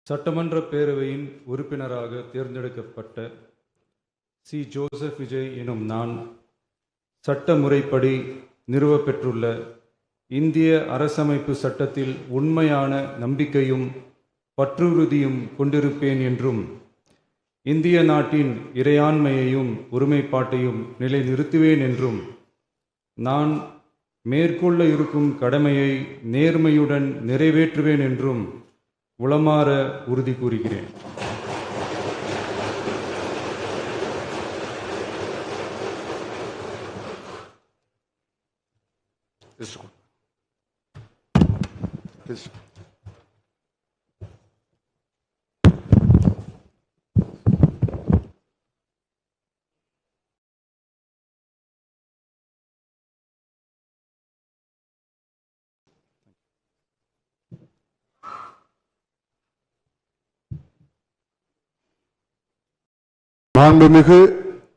சட்டமன்ற பேரவையின் உறுப்பினராக தேர்ந்தெடுக்கப்பட்ட சி. ஜோசப் விஜய் எனும் நான் சட்ட முறைப்படி நிறுவப்பெற்றுள்ள இந்திய அரசமைப்பு சட்டத்தில் உண்மையான நம்பிக்கையும் பற்றுறுதியும் கொண்டிருப்பேன் என்றும் இந்திய நாட்டின் இறையாண்மையையும் ஒருமைப்பாட்டையும் நிலைநிறுத்துவேன் என்றும் நான் மேற்கொள்ள இருக்கும் கடமையை நேர்மையுடன் நிறைவேற்றுவேன் என்றும் உளமாற உறுதி கூறுகிறேன். மாண்புமிகு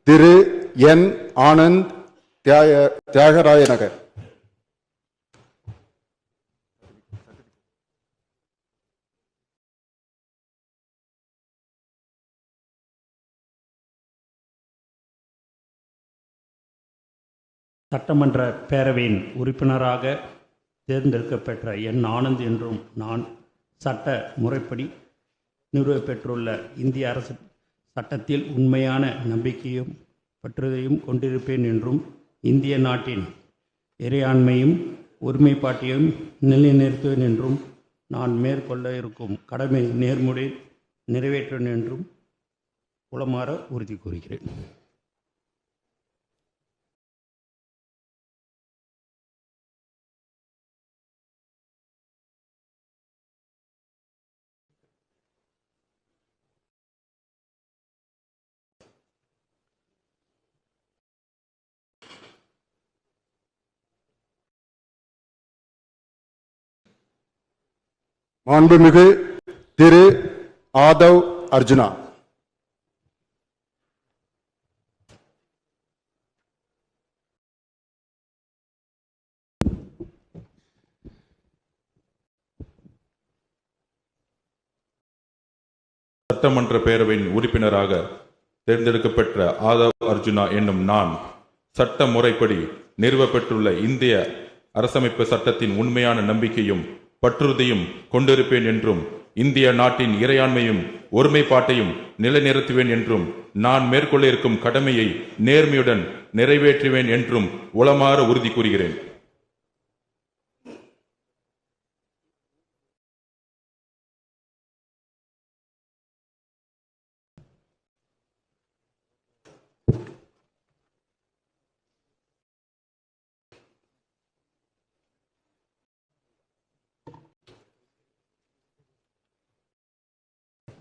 திரு என். ஆனந்த் தியாகராய நகர். சட்டமன்ற பேரவையின் உறுப்பினராக தேர்ந்தெடுக்கப்பெற்ற என். ஆனந்த் என்றும் நான் சட்ட முறைப்படி நிறுவப்பெற்றுள்ள இந்திய அரசு சட்டத்தில் உண்மையான நம்பிக்கையும் பற்றுதையும் கொண்டிருப்பேன் என்றும் இந்திய நாட்டின் இறையாண்மையும் ஒருமைப்பாட்டையும் நிலைநிறுத்துவேன் என்றும் நான் மேற்கொள்ள இருக்கும் கடமை நேர்முறை நிறைவேற்றுவேன் என்றும் உளமாற உறுதி கூறுகிறேன். மாண்புமிகு திரு ஆதவ் அர்ஜுனா. சட்டமன்ற பேரவையின் உறுப்பினராக தேர்ந்தெடுக்கப்பட்ட ஆதவ் அர்ஜுனா என்னும் நான் சட்ட முறைப்படி நிறுவப்பெற்றுள்ள இந்திய அரசமைப்பு சட்டத்தின் உண்மையான நம்பிக்கையும் பற்றுறுதியும் கொண்டிருப்பேன் என்றும் இந்திய நாட்டின் இறையாண்மையும் ஒருமைப்பாட்டையும் நிலைநிறுத்துவேன் என்றும் நான் மேற்கொள்ள இருக்கும் கடமையை நேர்மையுடன் நிறைவேற்றுவேன் என்றும் உளமாற உறுதி கூறுகிறேன்.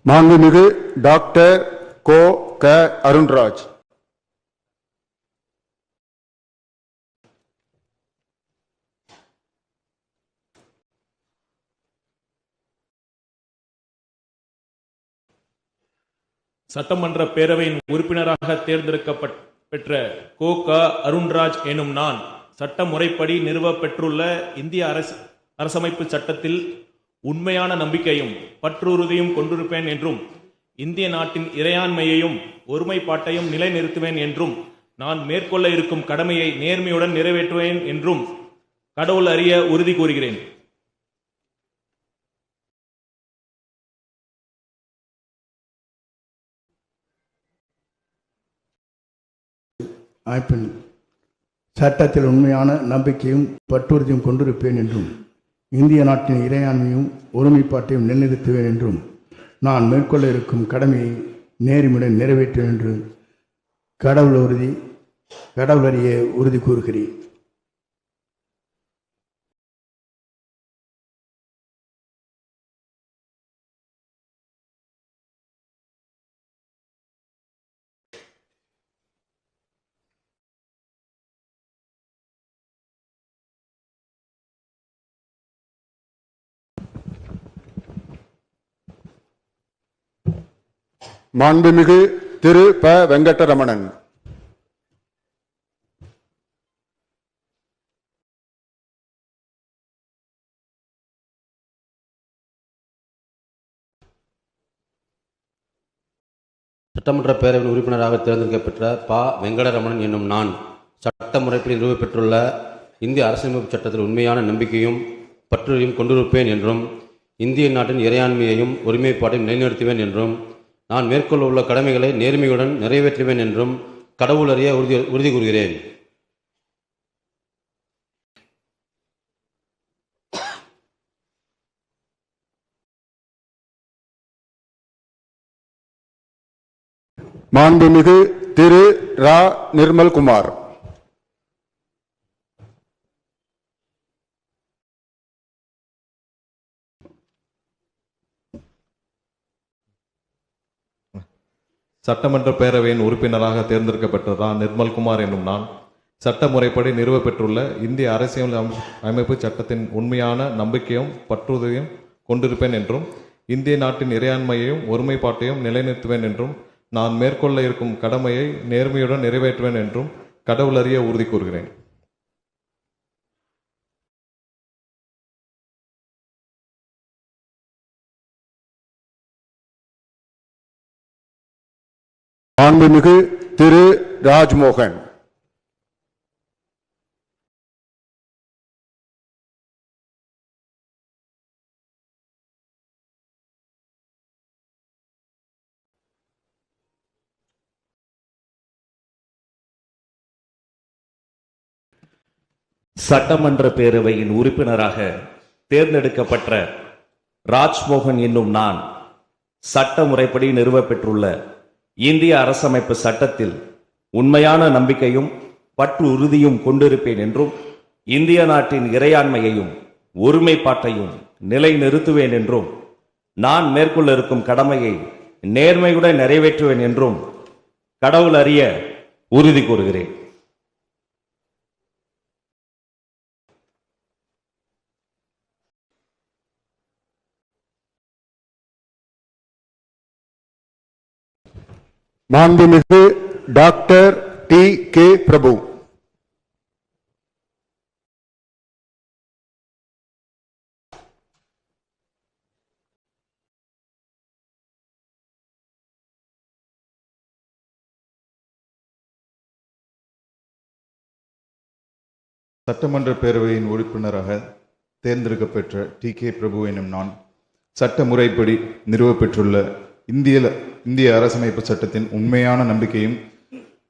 மாண்புமிகு டாக்டர் கோ. க. அருண்ராஜ். சட்டமன்ற பேரவையின் உறுப்பினராக தேர்ந்தெடுக்கப்பெற்ற கோ. க. அருண்ராஜ் எனும் நான் சட்ட முறைப்படி நிறுவப்பெற்றுள்ள இந்திய அரசமைப்பு சட்டத்தில் உண்மையான நம்பிக்கையும் பற்றுறுதியும் கொண்டிருப்பேன் என்றும் இந்திய நாட்டின் இறையாண்மையையும் ஒருமைப்பாட்டையும் நிலைநிறுத்துவேன் என்றும் நான் மேற்கொள்ள இருக்கும் கடமையை நேர்மையுடன் நிறைவேற்றுவேன் என்றும் கடவுள் அறிய உறுதி கூறுகிறேன். சட்டத்தில் உண்மையான நம்பிக்கையும் பற்றுறுதியும் கொண்டிருப்பேன் என்றும் இந்திய நாட்டின் இறையாண்மையும் ஒருமைப்பாட்டையும் நிலைநிறுத்துவேன் என்றும் நான் மேற்கொள்ள இருக்கும் கடமையை நேர்மையுடன் நிறைவேற்றுவேன் என்று கடவுள் அறிய உறுதி கூறுகிறேன். மாண்புமிகு திரு ப. வெங்கடரமணன். சட்டமன்ற பேரவையின் உறுப்பினராக தேர்ந்தெடுக்கப்பெற்ற ப. வெங்கடரமணன் என்னும் நான் சட்ட முறைப்படி நிறுவப்பெற்றுள்ள இந்திய அரசியலமைப்பு சட்டத்தில் உண்மையான நம்பிக்கையும் பற்றுறுதியும் கொண்டிருப்பேன் என்றும் இந்திய நாட்டின் இறையாண்மையையும் ஒருமைப்பாட்டையும் நிலைநிறுத்துவேன் என்றும் நான் மேற்கொள்ள உள்ள கடமைகளை நேர்மையுடன் நிறைவேற்றுவேன் என்றும் கடவுளறிய உறுதி கூறுகிறேன். மாண்புமிகு திரு ரா நிர்மல்குமார். சட்டமன்ற பேரவையின் உறுப்பினராக தேர்ந்தெடுக்கப்பட்ட ரா நிர்மல்குமார் என்னும் நான் சட்ட முறைப்படி நிறுவப்பெற்றுள்ள இந்திய அரசியல் அமைப்பு சட்டத்தின் உண்மையான நம்பிக்கையும் பற்றுறுதியும் கொண்டிருப்பேன் என்றும் இந்திய நாட்டின் இறையாண்மையையும் ஒருமைப்பாட்டையும் நிலைநிறுத்துவேன் என்றும் நான் மேற்கொள்ள இருக்கும் கடமையை நேர்மையுடன் நிறைவேற்றுவேன் என்றும் கடவுளறிய உறுதி கூறுகிறேன். மாண்புமிகு திரு ராஜ்மோகன். சட்டமன்ற பேரவையின் உறுப்பினராக தேர்ந்தெடுக்கப்பட்ட ராஜ்மோகன் என்னும் நான் சட்ட முறைப்படி நிறுவப்பெற்றுள்ள இந்திய அரசமைப்பு சட்டத்தில் உண்மையான நம்பிக்கையும் பற்று உறுதியும் கொண்டிருப்பேன் என்றும் இந்திய நாட்டின் இறையாண்மையையும் ஒருமைப்பாட்டையும் நிலைநிறுத்துவேன் என்றும் நான் மேற்கொள்ள இருக்கும் கடமையை நேர்மையுடன் நிறைவேற்றுவேன் என்றும் கடவுள் அறிய உறுதி கூறுகிறேன். மாண்புமிகு டாக்டர் டி கே பிரபு. சட்டமன்ற பேரவையின் உறுப்பினராக தேர்ந்தெடுக்கப்பெற்ற டி கே பிரபு எனும் நான் சட்ட முறைப்படி நிறுவப்பெற்றுள்ள இந்திய அரசமைப்பு சட்டத்தின் உண்மையான நம்பிக்கையும்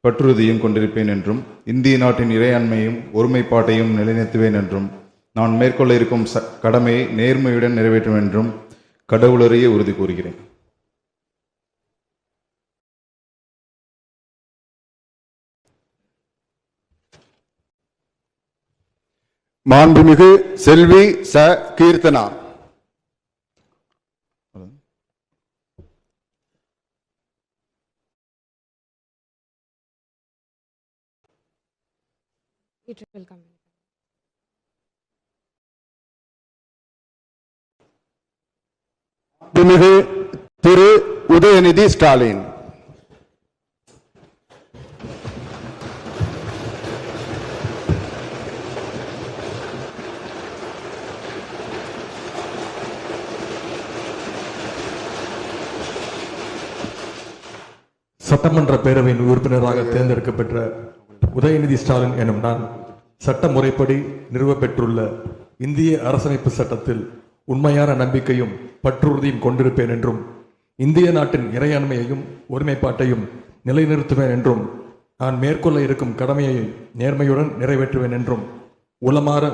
பற்றுறுதியும் கொண்டிருப்பேன் என்றும் இந்திய நாட்டின் இறையாண்மையும் ஒருமைப்பாட்டையும் நிலைநிறுத்துவேன் என்றும் நான் மேற்கொள்ள இருக்கும் கடமையை நேர்மையுடன் நிறைவேற்றும் என்றும் கடவுளறிய உறுதி கூறுகிறேன். மாண்புமிகு செல்வி ச கீர்த்தனா. மாண்புமிகு திரு உதயநிதி ஸ்டாலின். சட்டமன்ற பேரவையின் உறுப்பினராக தேர்ந்தெடுக்கப்பெற்ற உதயநிதி ஸ்டாலின் எனும் நான் சட்ட முறைப்படி நிறுவப்பெற்றுள்ள இந்திய அரசமைப்பு சட்டத்தில் உண்மையான நம்பிக்கையும் பற்றுறுதியும் கொண்டிருப்பேன் என்றும் இந்திய நாட்டின் இறையாண்மையையும் ஒருமைப்பாட்டையும் நிலைநிறுத்துவேன் என்றும் நான் மேற்கொள்ள இருக்கும் கடமையை நேர்மையுடன் நிறைவேற்றுவேன் என்றும் உளமாற